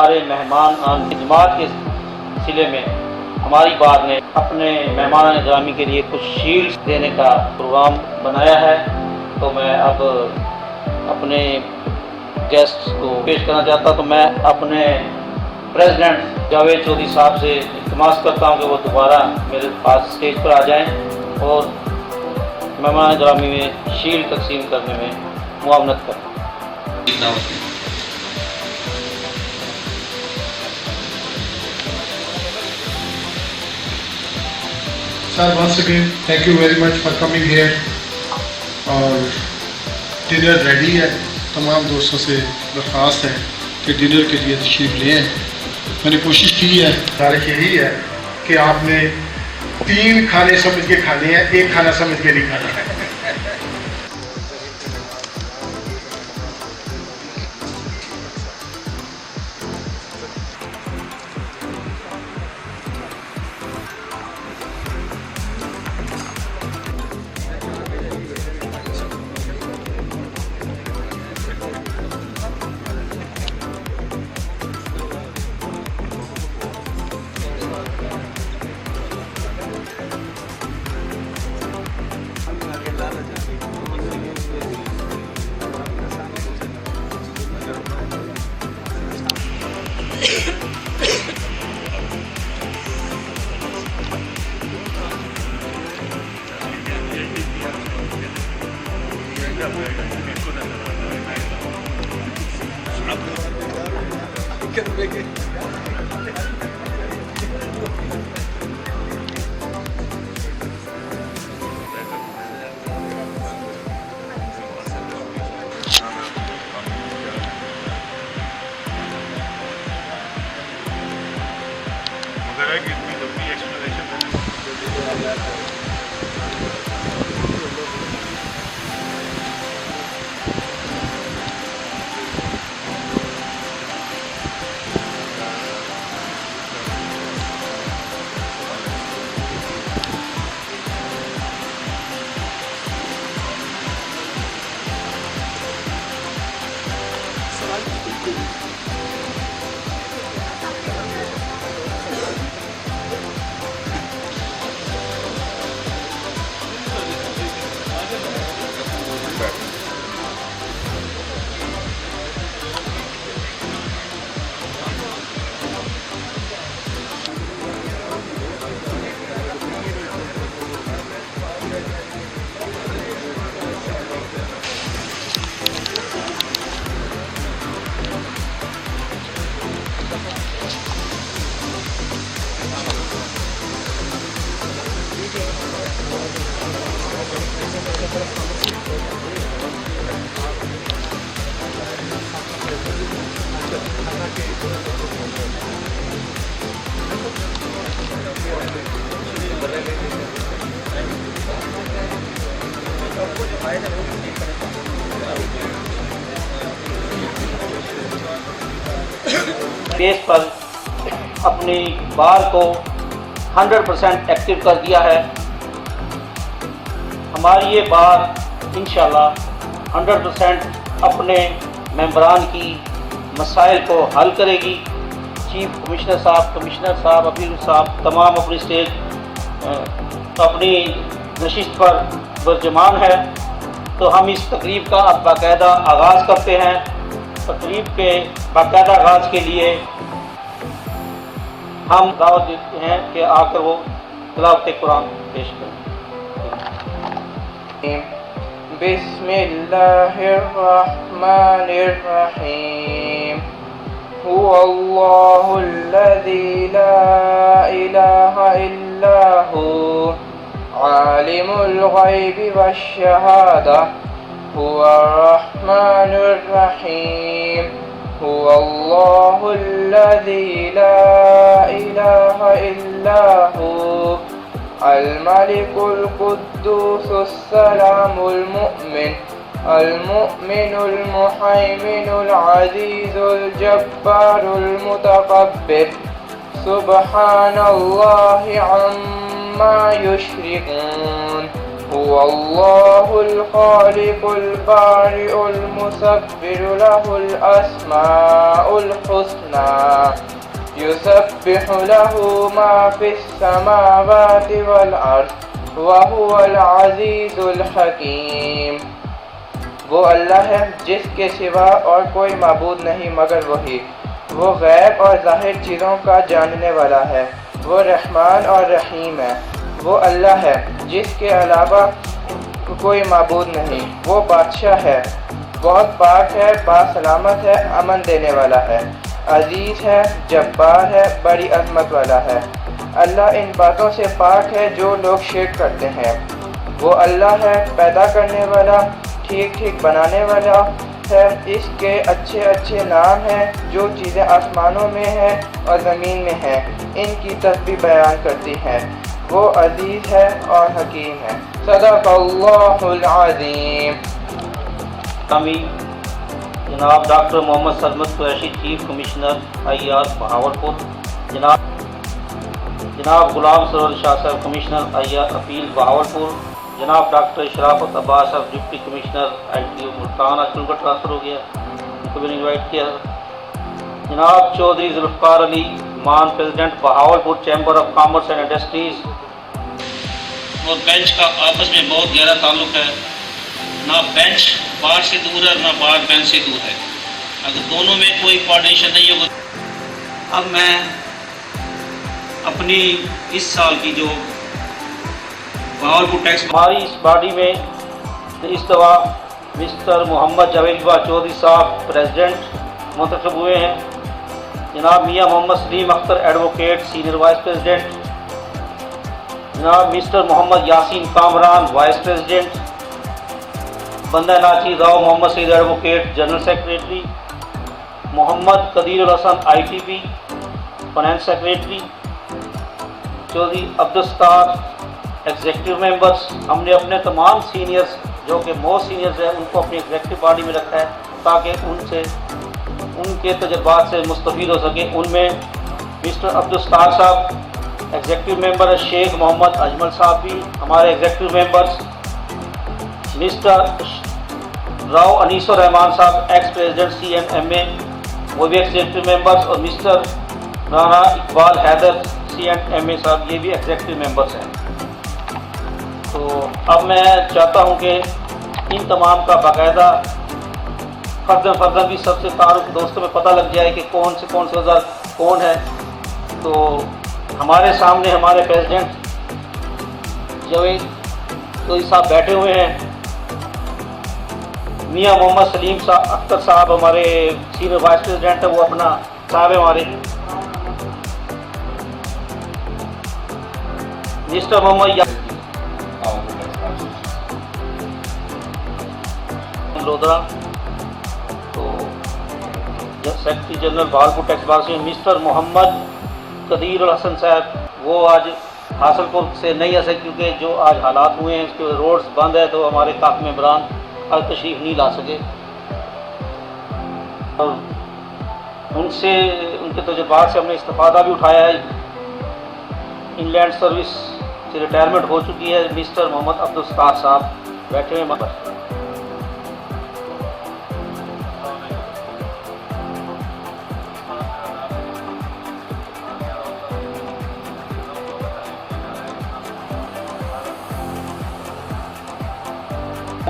हमारे मेहमान जमात के सिले में हमारी बार ने अपने मेहमान ग्रामी के लिए कुछ शील्ड्स देने का प्रोग्राम बनाया है। तो मैं अब अपने गेस्ट को पेश करना चाहता, तो मैं अपने प्रेसिडेंट जावेद चौधरी साहब से इल्तिमास करता हूँ कि वो दोबारा मेरे पास स्टेज पर आ जाएं और मेहमान ग्रामी में शील्ड तकसीम करने में मुआवनत करें। Sir, once again, thank you very much for coming here. और डिनर रेडी है। तमाम दोस्तों से दरख्वास्त है कि डिनर के लिए तशरीफ ले आएं। मैंने कोशिश की है, तारीख यही है कि आपने 3 खाने समझ के खाने हैं, 1 खाना समझ के नहीं खाना है। बेस पर अपनी बार को 100% एक्टिव कर दिया है। हमारी ये बार इंशाल्लाह 100% अपने मेंबरान की मसाइल को हल करेगी। चीफ कमिश्नर साहब, अपील साहब तमाम अपनी स्टेज अपनी नशिस्त पर बर्जमान है। तो हम इस तकरीब का अब बाकायदा आगाज़ करते हैं। तकरीब के बाकायदा आगाज़ के लिए हम दावत देते हैं कि आकर वो तिलावत कुरान पेश करें। बिस्मिल्लाहिर्रहमानिर्रहीम। हुवल्लाहुल्लज़ी ला इलाहा इल्ला हु आलिमुल गैबि वश्शहादा हुवर्रहमानुर्रहीम। हुवल्लाहुल्लज़ी ला इलाहा इल्ला हु अल-मलिकुल कुद्दूसुस सलामुल मुमिनुल मुहैमिनुल अज़ीज़ुल जब्बारुल मुतकब्बिर सुब्हानल्लाहि अम्मा युश्रिकून हुवल्लाहुल खालिकुल बारिउल मुसव्विरु लहुल अस्माउल हुस्ना युसब्बिहु लहु मा फिस समावाति वल अर्द व हुवल अज़ीज़ुल हकीम। वो अल्लाह है जिसके सिवा और कोई माबूद नहीं मगर वही। वो गैब और ज़ाहिर चीज़ों का जानने वाला है। वो रहमान और रहीम है। वो अल्लाह है जिसके अलावा कोई माबूद नहीं। वो बादशाह है, बहुत पाक है, बासलामत है, अमन देने वाला है, अजीज़ है, जब्बार है, बड़ी अज़मत वाला है। अल्लाह इन बातों से पाक है जो लोग शिर्क करते हैं। वो अल्लाह है पैदा करने वाला, ठीक ठीक बनाने वाला है। इसके अच्छे अच्छे नाम हैं। जो चीज़ें आसमानों में हैं और ज़मीन में हैं इनकी तस्बीह बयान करती हैं। वो अजीज़ है और हकीम है। सदक़ल्लाहुल अज़ीम। जनाब doctor Mohammad Sarmad Qureshi, chief commissioner Ayyaz Bahawalpur, जनाब गुलाम सरोवर शाह साहब, कमिश्नर अय्याज अपील बहावलपुर, जनाब डॉक्टर शराफत अब्बास साहब, डिप्टी कमिश्नर LTO मुल्तान, आजकल उनका ट्रांसफ़र हो गया, उनको भी इन्वाइट किया। जनाब चौधरी जुल्फ़कार अली मान, president Bahawalpur chamber of commerce and industries. और बेंच का आपस में बहुत गहरा ताल्लुक़ है। ना बेंच बार से दूर है, ना बार बेंच से दूर है। अगर दोनों में कोई कोऑर्डिनेशन नहीं होगा। अब मैं अपनी इस साल की जो बहावलपुर टैक्स, हमारी इस बॉडी में इस दफ़ा मिस्टर मोहम्मद जावेद इकबाल चौधरी साहब प्रेसिडेंट मुंतखब हुए हैं। जनाब मियाँ Mohammad Saleem Akhtar advocate senior vice president, जनाब mister Mohammad Yasin Kamran vice president, बंदा नाची Rao Mohammad Saeed advocate general secretary, Mohammad Qadeer Hasan ITP finance secretary, Chaudhry Abdul Sattar executive members. हमने अपने तमाम सीनियर्स जो कि मोस्ट सीनियर्स हैं उनको अपनी एग्जीक्यूटिव बॉडी में रखा है ताकि उनके तजुर्बात से मुस्तफ़ीद हो सके। उनमें मिस्टर अब्दुल सत्तार साहब एग्जीक्यूटिव मेंबर है, शेख मोहम्मद अजमल साहब भी हमारे executive members, mister Rao Anisur Rahman साहब एक्स प्रेसिडेंट CNMA वो भी एग्जीक्यूटिव मेंबर्स, और मिस्टर राना इकबाल हैदर CNMA साहब ये भी एग्जीक्यूटिव मेंबर्स हैं। तो अब मैं चाहता हूं कि इन तमाम का बाकायदा फ़र्दन भी सबसे तारुफ दोस्तों में पता लग जाए कि कौन से वज़ीर कौन है। तो हमारे सामने हमारे प्रेसिडेंट जावेद चौधरी साहब बैठे हुए हैं। मियाँ मोहम्मद सलीम अख्तर साहब हमारे सीनियर वाइस प्रेसिडेंट है, वो अपना साहब है हमारे। मिस्टर मोहम्मद लोधरा, तो सेक्रेटरी जनरल बहावलपुर टैक्स बार से मिस्टर मोहम्मद कदीर हसन साहब, वो आज हासलपुर से नहीं आ सकते क्योंकि जो आज हालात हुए हैं उसके रोड्स बंद है, तो हमारे काफ़ी मेंबरान आज तशरीफ़ नहीं ला सके। और उनसे उनके तजुर्बात से हमने इस्तिफ़ादा भी उठाया है। इंग्लैंड सर्विस से रिटायरमेंट हो चुकी है मिस्टर मोहम्मद अब्दुल सत्तार साहब बैठे हुए मगर।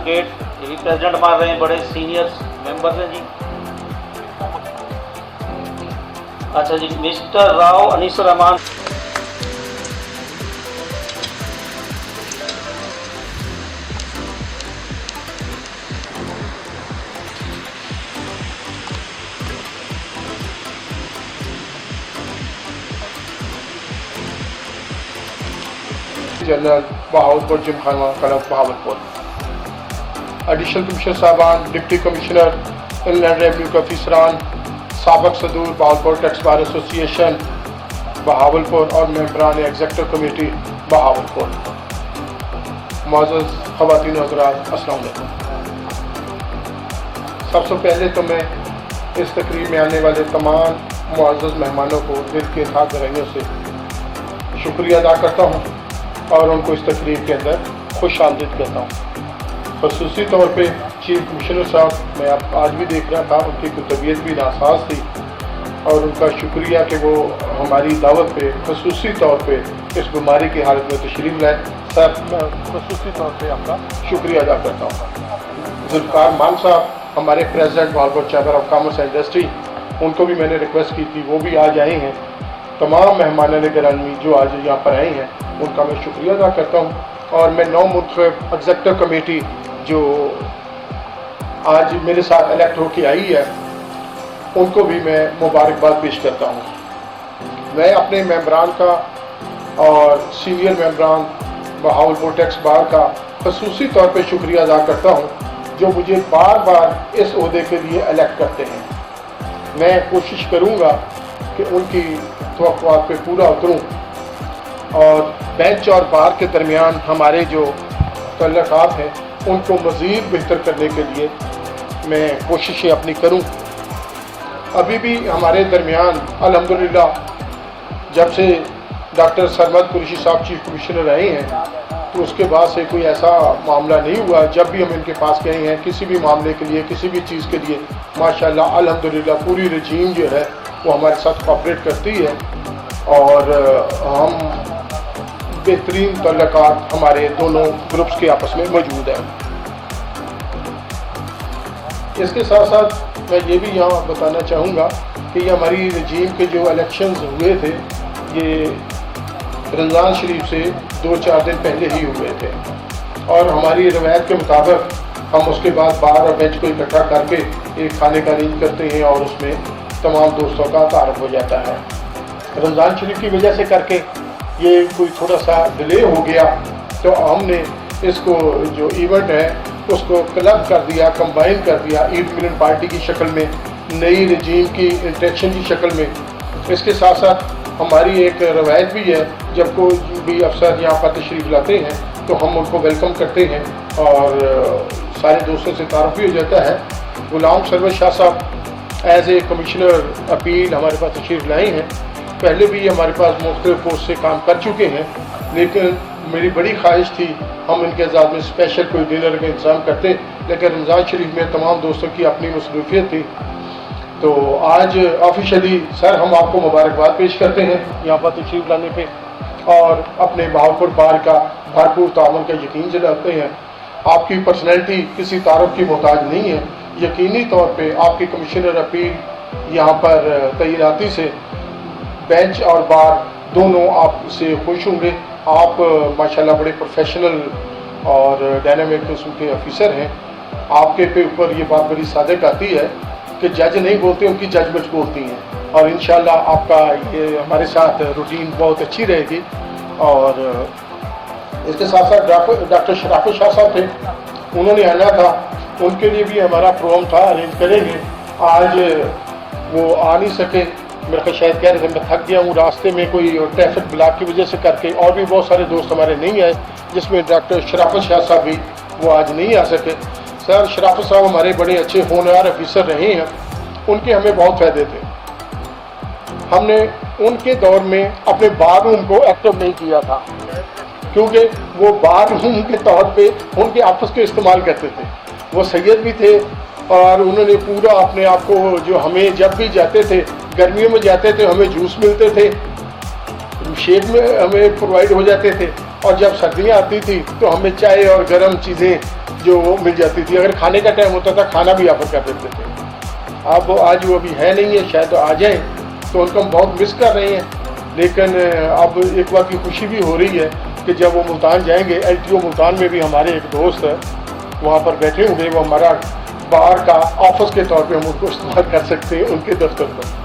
गेट ये भी प्रेसिडेंट मान रहे हैं, बड़े सीनियर मेंबर्स हैं जी। अच्छा जी, mister Rao Anisur Rehman, general Bahawalpur Gymkhana club Bahawalpur, additional commissioner साहबान, डिप्टी कमिश्नर इनलैंड रेवेन्यू के अफसरान, साबक सदूर Bahawalpur tax bar association Bahawalpur और मेंबरान एग्जीक्यूटिव कमेटी बहावलपुर, मुअज़्ज़ज़ ख़वातीन और हज़रात, अस्सलाम वालेकुम। सबसे पहले तो मैं इस तकरीब में आने वाले तमाम मुअज़्ज़ज़ मेहमानों को दिल के था गहराइयों से शुक्रिया अदा करता हूँ और उनको इस तकरीब के अंदर खुश आमदीद कहता हूँ। खसूसी तौर पे चीफ कमिश्नर साहब, मैं आज भी देख रहा था उनकी कोई तबीयत भी नासाज थी और उनका शुक्रिया कि वो हमारी दावत पे खसूसी तौर पे इस बीमारी की हालत में तशरीफ़ लाए। सर, मैं खसूसी तौर पे आपका शुक्रिया अदा करता हूँ। जुल्फ़िकार मान साहब, हमारे president Bhagalpur chamber of commerce and industry, उनको भी मैंने रिक्वेस्ट की थी, वो भी आज आए हैं। तमाम मेहमान गिरामी जो आज यहाँ पर आए हैं उनका मैं शुक्रिया अदा करता हूँ। और मैं 9 मुंतखब एग्जीक्यूटिव कमेटी जो आज मेरे साथ इलेक्ट होकर आई है उनको भी मैं मुबारकबाद पेश करता हूँ। मैं अपने मेंबरान का और सीनियर मेंबरान बहावलपुर टैक्स बार का खसूसी तौर पे शुक्रिया अदा करता हूँ जो मुझे बार बार इस ओहदे के लिए इलेक्ट करते हैं। मैं कोशिश करूँगा कि उनकी तवक्कुआत पे पूरा उतरूँ और बेंच और बार के दरमियान हमारे जो तल्लुकात हैं उनको मज़ीद बेहतर करने के लिए मैं कोशिशें अपनी करूँ। अभी भी हमारे दरमियान अल्हम्दुलिल्लाह जब से डॉक्टर सरमद कुरैशी साहब चीफ कमिश्नर रहे हैं तो उसके बाद से कोई ऐसा मामला नहीं हुआ। जब भी हम इनके पास गए हैं किसी भी मामले के लिए, किसी भी चीज़ के लिए, माशाल्लाह अल्हम्दुलिल्लाह पूरी रजीम जो है वो हमारे साथ कोऑपरेट करती है और हम बेहतरीन तल्लुकात हमारे दोनों ग्रुप्स के आपस में मौजूद हैं। इसके साथ साथ मैं ये भी यहाँ बताना चाहूँगा कि ये हमारी रजीम के जो इलेक्शंस हुए थे ये रमज़ान शरीफ से 2-4 दिन पहले ही हुए थे और हमारी रवायत के मुताबिक हम उसके बाद बार और बेंच को इकट्ठा करके एक खाने का अरेंज करते हैं और उसमें तमाम दोस्तों का तारुफ हो जाता है। रमज़ान शरीफ की वजह से करके ये कोई थोड़ा सा डिले हो गया तो हमने इसको जो इवेंट है उसको क्लब कर दिया, कंबाइन कर दिया ईद मिलन पार्टी की शक्ल में, नई रजीम की इंटरेक्शन की शक्ल में। इसके साथ साथ हमारी एक रवायत भी है जब कोई भी अफसर यहाँ पर तशरीफ़ लाते हैं तो हम उनको वेलकम करते हैं और सारे दोस्तों से तारुफ भी हो जाता है। गुलाम सरवर शाह साहब एज ए कमिश्नर अपील हमारे पास तशरीफ़ लाए हैं। पहले भी हमारे पास मुख्तलिफ पोस्ट से काम कर चुके हैं लेकिन मेरी बड़ी ख्वाहिश थी हम इनके साथ में स्पेशल कोई डिनर का इंतज़ाम करते, लेकिन रमज़ान शरीफ में तमाम दोस्तों की अपनी मसरूफियत थी। तो आज ऑफिशियली सर हम आपको मुबारकबाद पेश करते हैं यहाँ पर तशरीफ़ लाने पे और अपने बहावलपुर बार का भरपूर ताउन का यकीन दिलाते हैं। आपकी पर्सनैलिटी किसी तारुफ की मोहताज नहीं है। यकीनी तौर पे आपकी कमिश्नर अपील यहाँ पर तैनाती से बेंच और बार दोनों आपसे खुश होंगे। आप माशाल्लाह बड़े प्रोफेशनल और डायनामिक किस्म के ऑफिसर हैं। आपके पे ऊपर ये बात बड़ी सादिक आती है कि जज नहीं बोलते उनकी जजमेंट बोलती हैं और इंशाल्लाह आपका ये हमारे साथ रूटीन बहुत अच्छी रहेगी। और इसके साथ साथ डॉक्टर शराफत शाह साहब थे, उन्होंने आना था, उनके लिए भी हमारा प्रोग्राम था, अरेंज करेंगे। आज वो आ नहीं सके, मेरे को शायद कह रहे थे मैं थक गया हूँ रास्ते में कोई ट्रैफिक ब्लॉक की वजह से करके, और भी बहुत सारे दोस्त हमारे नहीं आए जिसमें डॉक्टर शराफत शाह साहब भी वो आज नहीं आ सके। सर शराफत साहब हमारे बड़े अच्छे होनहार ऑफिसर रहे हैं, उनके हमें बहुत फ़ायदे थे। हमने उनके दौर में अपने बार रूम को एक्टिव नहीं किया था क्योंकि वो बार रूम के तौर पे उनके ऑफिस को इस्तेमाल करते थे। वो सैयद भी थे और उन्होंने पूरा अपने आप को जो हमें जब भी जाते थे, गर्मियों में जाते थे हमें जूस मिलते थे, शेड में हमें प्रोवाइड हो जाते थे और जब सर्दियाँ आती थी तो हमें चाय और गर्म चीज़ें जो मिल जाती थी। अगर खाने का टाइम होता था खाना भी ऑफर कर देते थे। अब आज वो अभी है नहीं है, शायद तो आ जाए, तो उनको हम बहुत मिस कर रहे हैं। लेकिन अब एक बात की खुशी भी हो रही है कि जब वो मुल्तान जाएंगे, LTO मुल्तान में भी हमारे एक दोस्त वहाँ पर बैठे होंगे, वो हमारा बार का ऑफिस के तौर पे हम उनको इस्तेमाल कर सकते हैं उनके दफ्तर पर।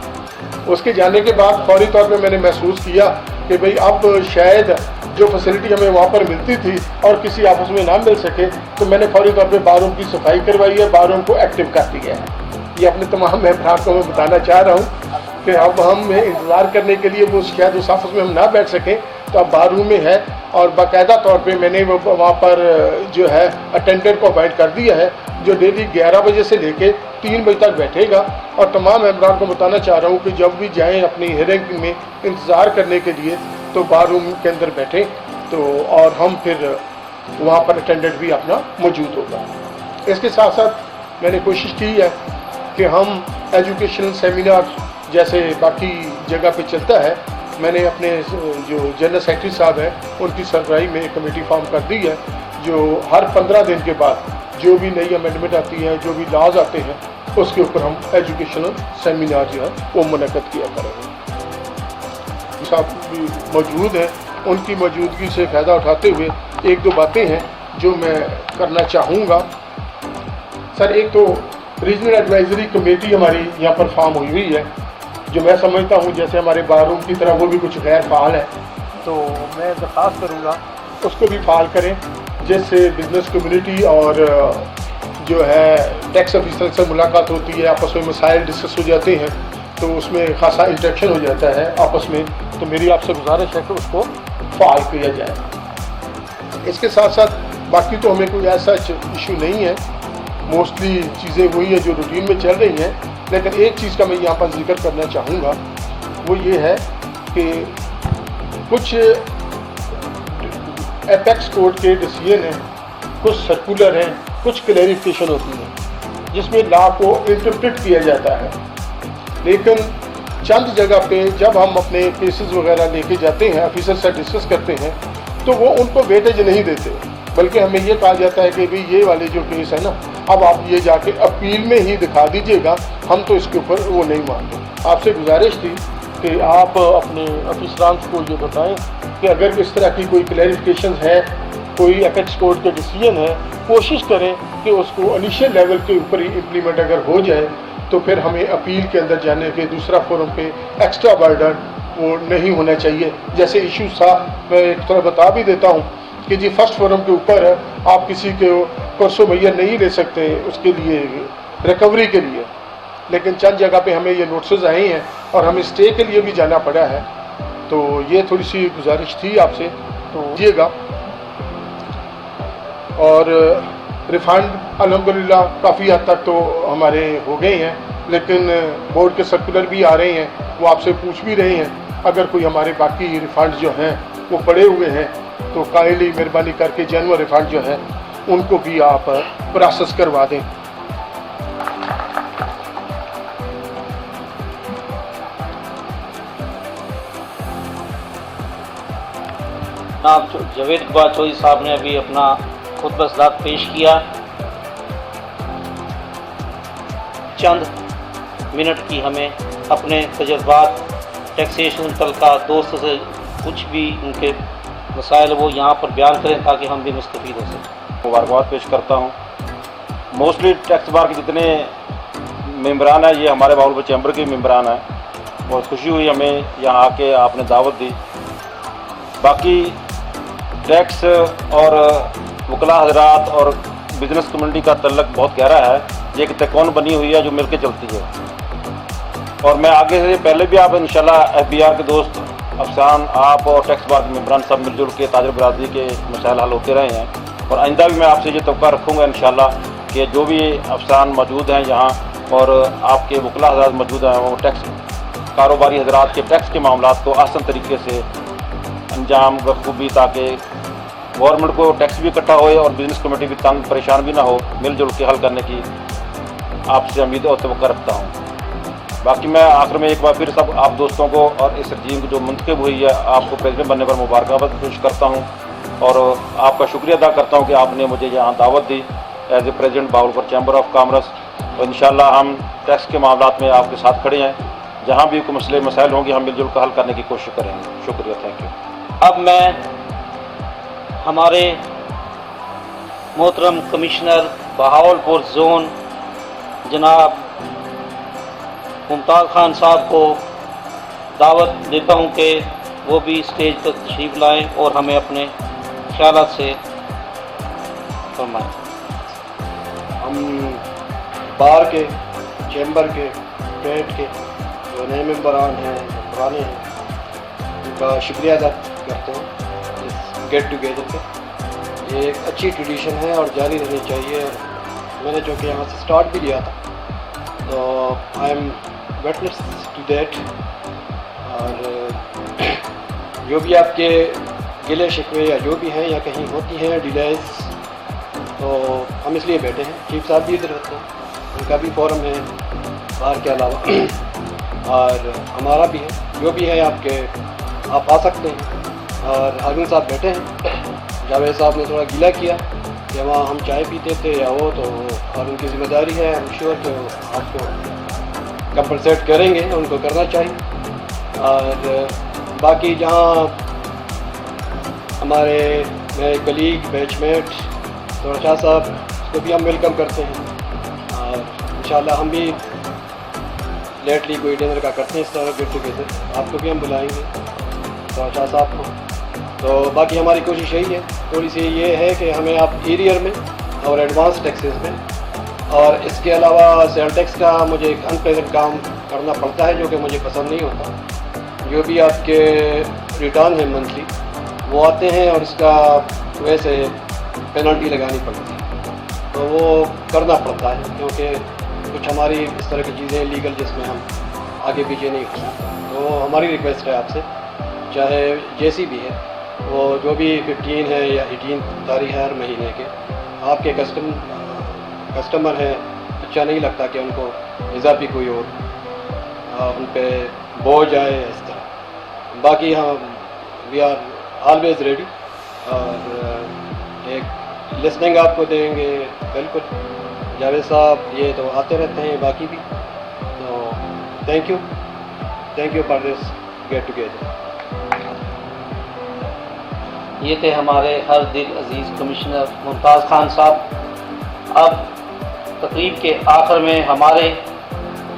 उसके जाने के बाद फौरी तौर पे मैंने महसूस किया कि भाई अब शायद जो फैसिलिटी हमें वहाँ पर मिलती थी और किसी ऑफिस में ना मिल सके, तो मैंने फौरी तौर पे बार रूम की सफाई करवाई है, बार रूम को एक्टिव कर दिया है। ये अपने तमाम मेंबरान को मैं बताना चाह रहा हूँ कि अब हम इंतज़ार करने के लिए वो शायद उस ऑफिस में हम ना बैठ सकें, तो अब बार रूम में है और बाकायदा तौर पे मैंने वो वहाँ पर जो है अटेंडेंट को अपॉइंट कर दिया है जो डेली 11 बजे से लेके 3 बजे तक बैठेगा। और तमाम मेंबरान को बताना चाह रहा हूँ कि जब भी जाएँ अपनी हियरिंग में इंतज़ार करने के लिए तो बार रूम के अंदर बैठें। तो और हम फिर वहाँ पर अटेंडेंट भी अपना मौजूद होगा। इसके साथ साथ मैंने कोशिश की है कि हम एजुकेशनल सेमिनार जैसे बाकी जगह पे चलता है, मैंने अपने जो जनरल सेक्रेटरी साहब हैं उनकी सरबराही में एक कमेटी फॉर्म कर दी है, जो हर 15 दिन के बाद जो भी नई अमेंडमेंट आती है, जो भी लॉज आते हैं, उसके ऊपर हम एजुकेशनल सेमिनार जो है वो मुनक़द किया करेंगे। साहब भी मौजूद हैं, उनकी मौजूदगी से फ़ायदा उठाते हुए एक दो बातें हैं जो मैं करना चाहूँगा। सर, एक तो रीजनल एडवाइजरी कमेटी हमारी यहाँ पर फॉर्म हुई है, जो मैं समझता हूँ जैसे हमारे बारूम की तरह वो भी कुछ गैर फ़ाल है, तो मैं दरख्वास्त करूँगा उसको भी फ़ाल करें, जिससे बिज़नेस कम्युनिटी और जो है टैक्स ऑफिसर से मुलाकात होती है, आपस में मसाइल डिस्कस हो जाते हैं, तो उसमें खासा इंटरेक्शन हो जाता है आपस में। तो मेरी आपसे गुजारिश है कि उसको फ़ाल किया जाए। इसके साथ साथ बाकी तो हमें कोई ऐसा इशू नहीं है, मोस्टली चीज़ें वही है जो रूटीन में चल रही हैं। लेकिन एक चीज़ का मैं यहाँ पर जिक्र करना चाहूँगा, वो ये है कि कुछ एपेक्स कोर्ट के डिसीजन हैं, कुछ सर्कुलर हैं, कुछ क्लैरिफिकेशन होती है जिसमें लॉ को इंटरप्रेट किया जाता है। लेकिन चंद जगह पे जब हम अपने केसेस वगैरह लेके जाते हैं, ऑफिसर से डिस्कस करते हैं, तो वो उनको वेटेज नहीं देते, बल्कि हमें ये कहा जाता है कि भाई ये वाले जो केस है ना, अब आप ये जाके अपील में ही दिखा दीजिएगा, हम तो इसके ऊपर वो नहीं मानते। आपसे गुजारिश थी कि आप अपने अफिसरान को ये बताएं कि अगर इस तरह की कोई क्लैरिफिकेशन है, कोई एपेक्स कोर्ट के डिसीजन है, कोशिश करें कि उसको इनिशियल लेवल के ऊपर ही इम्प्लीमेंट अगर हो जाए, तो फिर हमें अपील के अंदर जाने के दूसरा फोरम पे एक्स्ट्रा बर्डन वो नहीं होना चाहिए। जैसे इशू था, मैं एक तरह बता भी देता हूँ कि जी फर्स्ट फोरम के ऊपर आप किसी के परसों भैया नहीं ले सकते उसके लिए रिकवरी के लिए, लेकिन चंद जगह पे हमें ये नोटिस आए हैं और हमें स्टे के लिए भी जाना पड़ा है। तो ये थोड़ी सी गुजारिश थी आपसे, तो दिएगा। और रिफंड अल्हम्दुलिल्लाह काफ़ी हद तक तो हमारे हो गए हैं, लेकिन बोर्ड के सर्कुलर भी आ रहे हैं, वो आपसे पूछ भी रहे हैं। अगर कोई हमारे बाकी रिफंड जो हैं वो पड़े हुए हैं, तो काइंडली मेहरबानी करके जनवरी रिफंड जो है उनको भी आप प्रोसेस करवा दें। जनाब जावेद इकबाल चौधरी साहब ने अभी अपना खुतबा सलात पेश किया। चंद मिनट की हमें अपने तजुर्बात टैक्सेशन तलका दोस्तों से कुछ भी उनके मसाइल वो यहाँ पर बयान करें ताकि हम भी मुस्तफ़ीद हो सकें। मुबारकबाद पेश करता हूँ। मोस्टली टैक्स बार के जितने मेम्बरान हैं ये हमारे बाउलपुर चैम्बर के मेम्बरान हैं और खुशी हुई हमें यहाँ आके आपने दावत दी। बाकी टैक्स और वकला हजरात और बिज़नेस कम्युनिटी का तल्लक बहुत गहरा है, ये एक तकौन बनी हुई है जो मिलकर चलती है। और मैं आगे से पहले भी आप इंशाल्लाह FBR के दोस्त अफसान, आप और टैक्स बार के मेम्बरान सब मिलजुल के ताजर बरादरी के मसाइल हल होते रहे हैं। और आइंदा भी मैं आपसे ये तवक्का रखूँगा इंशाल्लाह कि जो भी अफसान मौजूद हैं यहाँ और आपके वकला हजरात मौजूद हैं, वो टैक्स कारोबारी हजरात के टैक्स के मामला को आसान तरीके से अंजाम बखूबी, ताकि गवर्नमेंट को टैक्स भी इकट्ठा होए और बिज़नेस कमेटी भी तंग परेशान भी ना हो, मिलजुल के हल करने की आपसे उम्मीद और तवक्का रखता हूँ। बाकी मैं आखिर में एक बार फिर सब आप दोस्तों को और इस रजीम की जो मुंतखब हुई है आपको प्रेसिडेंट बनने पर मुबारकबाद पेश करता हूँ और आपका शुक्रिया अदा करता हूँ कि आपने मुझे यहाँ दावत दी as a president Bahawalpur chamber of commerce. तो इंशाल्लाह हम टैक्स के मामलात में आपके साथ खड़े हैं, जहाँ भी कोई मसले मसाइल होंगे हम मिलजुल कर हल करने की कोशिश करेंगे। शुक्रिया, थैंक यू। अब मैं हमारे मोहतरम कमिश्नर बहावलपुर जोन जनाब मुमताज़ खान साहब को दावत देता हूं कि वो भी स्टेज पर तशरीफ़ लाएं और हमें अपने ख्यालात से फरमाएं। हम बार के चैम्बर के स्टेट के जो नए मेम्बरान हैं, पुराने हैं, उनका शुक्रिया अदा करते हैं इस गेट टुगेदर पे। ये एक अच्छी ट्रेडिशन है और जारी रहनी चाहिए। मैंने जो कि यहाँ से स्टार्ट भी किया था, तो I am witness to that. और जो भी आपके गिले शिकवे या जो भी हैं या कहीं होती हैं डिलेज, तो हम इसलिए बैठे हैं। चीफ साहब भी इधर रहते हैं, उनका भी फोरम है बाहर के अलावा और हमारा भी है। जो भी है आप आ सकते हैं। और हारून साहब बैठे हैं, जावेद साहब ने थोड़ा गिला किया कि वहाँ हम चाय पीते थे या वो, तो और उनकी ज़िम्मेदारी है, आई एम श्योर कि वो आपको कंपनसेट करेंगे, उनको करना चाहिए। और बाकी जहाँ हमारे मेरे कलीग बैचमेट तो शाह साहब, उसको भी हम वेलकम करते हैं। और इंशाल्लाह हम भी लेटली कोई डिनर का करते हैं इस तरह गेट टुगेदर, आपको भी हम बुलाएंगे तो शाह साहब को। तो बाकी हमारी कोशिश यही है, थोड़ी सी ये है कि हमें आप एरियर में और एडवांस टैक्सेस में, और इसके अलावा सेल टैक्स का मुझे एक अनप्लेजेंट काम करना पड़ता है जो कि मुझे पसंद नहीं होता। जो भी आपके रिटर्न है मंथली वो आते हैं और इसका वैसे पेनल्टी लगानी पड़ती है, तो वो करना पड़ता है क्योंकि कुछ हमारी इस तरह की चीज़ें लीगल जिसमें हम आगे पीछे नहीं कर सकते। तो हमारी रिक्वेस्ट है आपसे, चाहे जैसी भी है वो, जो भी 15 है या 18 तारीख है हर महीने के, आपके कस्टमर हैं, अच्छा नहीं लगता कि उनको इजाफी कोई और उन पर बोझ आए इस तरह। बाकी हम वी आर ऑलवेज रेडी, और एक लिसनिंग आपको देंगे बिल्कुल। जावेद साहब ये तो आते रहते हैं, बाकी भी। तो thank you for this get together. ये थे हमारे हर दिल अजीज़ कमिश्नर मुमताज़ खान साहब। अब तकरीब के आखिर में हमारे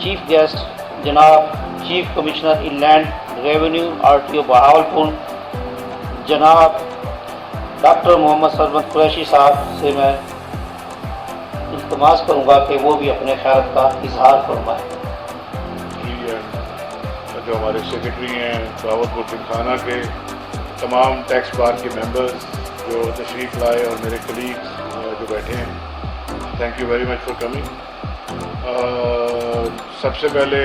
चीफ गेस्ट जनाब chief commissioner inland revenue RTO Bahawalpur जनाब डॉक्टर मोहम्मद सरमद कुरैशी साहब से मैं इल्तमास करूँगा कि वो भी अपने ख्याल का इजहार फरमाएँ। जो हमारे सेक्रेटरी हैं बहावलपुर जिमखाना के, तमाम टैक्स बार के मेंबर्स जो तशरीफ़ लाए और मेरे कलीग्स जो बैठे हैं, thank you very much for coming. सबसे पहले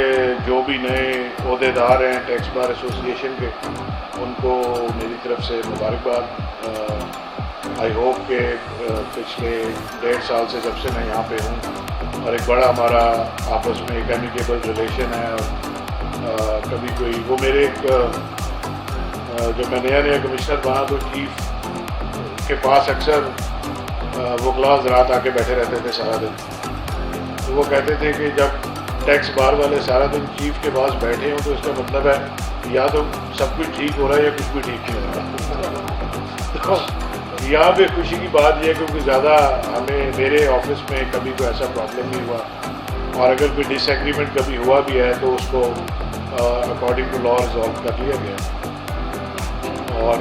जो भी नए ओहदेदार हैं टैक्स बार एसोसिएशन के, उनको मेरी तरफ से मुबारकबाद। आई होप के पिछले 1.5 साल से जब से मैं यहाँ पे हूँ और एक बड़ा हमारा आपस में एक एमिकेबल रिलेशन है। और कभी कोई वो मेरे एक जब मैं नया कमिश्नर बना तो चीफ के पास अक्सर वो क्लास रात आके बैठे रहते थे सारा दिन। तो वो कहते थे कि जब टैक्स बार वाले सारा दिन चीफ के पास बैठे हों तो इसका मतलब है या तो सब कुछ ठीक हो रहा है या कुछ भी ठीक नहीं हो रहा। तो यहाँ पे खुशी की बात यह है क्योंकि ज़्यादा हमें मेरे ऑफिस में कभी कोई ऐसा प्रॉब्लम नहीं हुआ, और अगर कोई डिसएग्रीमेंट कभी हुआ भी है तो उसको अकॉर्डिंग टू लॉ रिजॉल्व कर लिया गया। और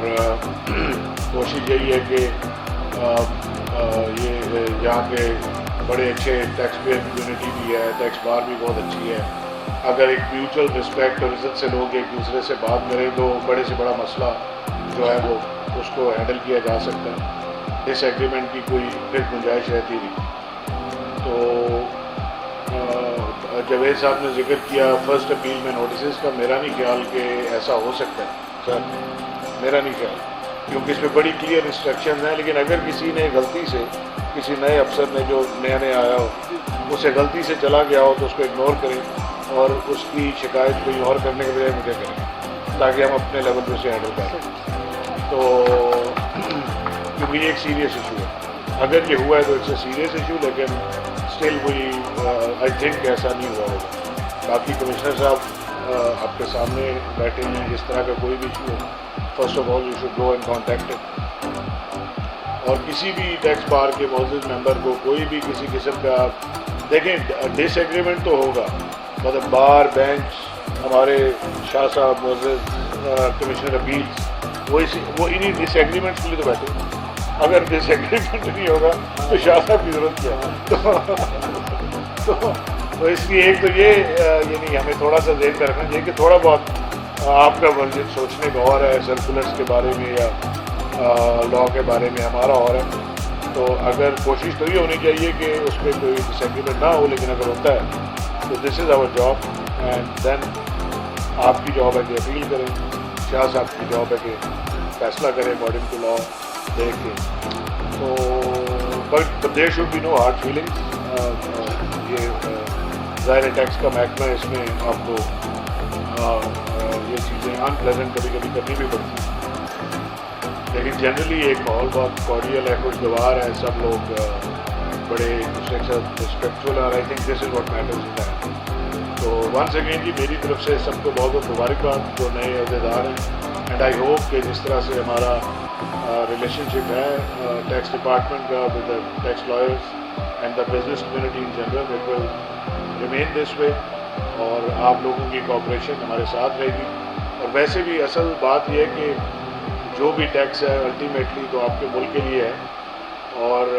कोशिश यही है कि ये यहाँ के बड़े अच्छे टैक्स पेयर कम्युनिटी भी है, टैक्स बार भी बहुत अच्छी है। अगर एक म्यूचुअल रिस्पेक्ट और इज़्ज़त से लोग एक दूसरे से बात करें तो बड़े से बड़ा मसला जो है वो उसको हैंडल किया जा सकता है। डिसएग्रीमेंट की कोई फिर गुंजाइश रहती नहीं। तो जावेद साहब ने जिक्र किया फर्स्ट अपील में नोटिस का, मेरा नहीं ख्याल कि ऐसा हो सकता है सर, मेरा नहीं ख्याल, क्योंकि इसमें बड़ी क्लियर इंस्ट्रक्शन हैं। लेकिन अगर किसी ने गलती से, किसी नए अफसर ने जो नया आया हो, उसे गलती से चला गया हो तो उसको इग्नोर करें और उसकी शिकायत कोई और करने के बजाय मुझे करें ताकि हम अपने लेवल पर उसे हैंडल करें। तो क्योंकि ये एक सीरियस इशू है, अगर ये हुआ है तो इट्स अ सीरियस इशू, लेकिन स्टिल वी आई थिंक ऐसा नहीं हुआ होगा। बाकी कमिश्नर साहब आपके सामने बैठे हैं, इस तरह का कोई भी इशू हो, first of all you should go and contact it. और किसी भी टैक्स बार के मौजूद मेंबर को कोई भी किसी किस्म का देखें डिसएग्रीमेंट तो होगा, मतलब बार बेंच हमारे शाह साहब मोज़ेज़ कमिश्नर अपील्स वो इन्हीं डिसएग्रीमेंट्स के लिए तो बैठे। अगर डिसएग्रीमेंट नहीं होगा तो शाह साहब की ज़रूरत क्या है। तो इसलिए एक तो ये नहीं, हमें थोड़ा सा ज़हन में रखना चाहिए कि थोड़ा बहुत आपका वर्जन सोचने का और है, सर्कुलर्स के बारे में या लॉ के बारे में हमारा और है। तो अगर कोशिश तो ये होनी चाहिए कि उस पर कोई डिसएग्रीमेंट ना हो, लेकिन अगर होता है तो this is our job and then आपकी जॉब है कि अपील करें, शाह साहब की जॉब है कि फैसला करे अकॉर्डिंग टू लॉ देख के। तो but there should be no hard feelings. ये ज़ाहिर टैक्स का महकमा है, इसमें आपको ये चीज़ें अनप्लेजेंट कभी कभी करनी भी पड़ती हैं, लेकिन जनरली एक माहौल बहुत कॉर्डियल है, खुशगवार है, सब लोग बड़े एक दूसरे के साथ रिस्पेक्टफुल है। I think this is what matters in that. तो वंस अगेन जी मेरी तरफ से सबको बहुत बहुत मुबारकबाद जो नए अहदेदार हैं, एंड आई होप कि जिस तरह से हमारा रिलेशनशिप है टैक्स डिपार्टमेंट का with the tax lawyers and the business community in general, it will remain this way, और आप लोगों की कोऑपरेशन हमारे साथ रहेगी। और वैसे भी असल बात यह है कि जो भी टैक्स है अल्टीमेटली तो आपके मुल्क के लिए है, और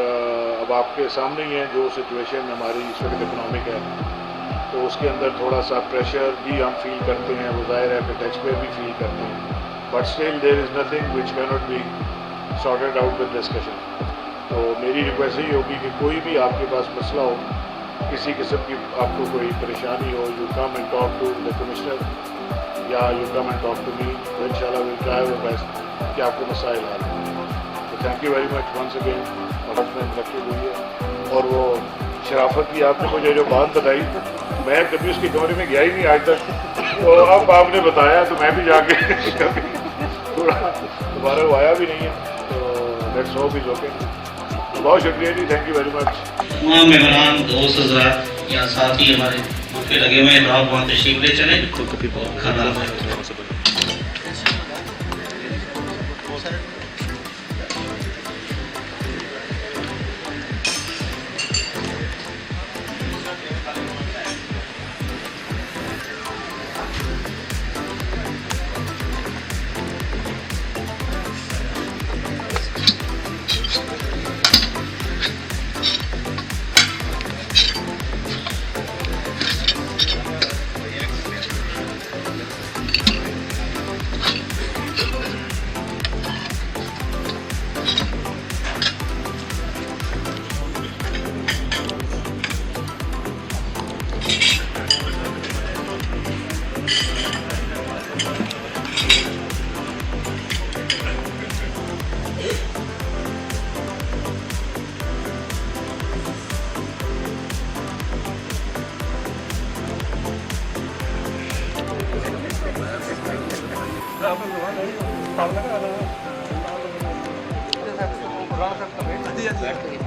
अब आपके सामने ही है जो सिचुएशन हमारी इस वक्त इकनॉमिक है, तो उसके अंदर थोड़ा सा प्रेशर भी हम फील करते हैं, वो जाहिर है कि टैक्स पेयर भी फील करते हैं, but still there is nothing which can not be sorted out with discussion. तो मेरी रिक्वेस्ट यही होगी कि कोई भी आपके पास मसला हो, किसी किस्म की आपको कोई परेशानी हो, you come and talk to the commissioner या you come and talk to me, इंशाल्लाह विल ट्राई आवर बेस्ट कि आपको मसाइल हल हो। तो thank you very much once again. में रखी हुई है, और वो शराफत की आपने मुझे जो बात बताई, मैं कभी उसके कमरे में गया ही नहीं आज तक, तो अब आपने बताया तो मैं भी जाके कभी थोड़ा दोबारा वो आया भी नहीं है, तो लेट्स होप इज ओके। बहुत शुक्रिया जी, थैंक यू वेरी मच। तमाम मेहमान दोस्त हज़रात यहाँ साथ ही हमारे बुफे लगे हुए हैं, आप वहाँ तशरीफ ले चलें और खाना Gracias.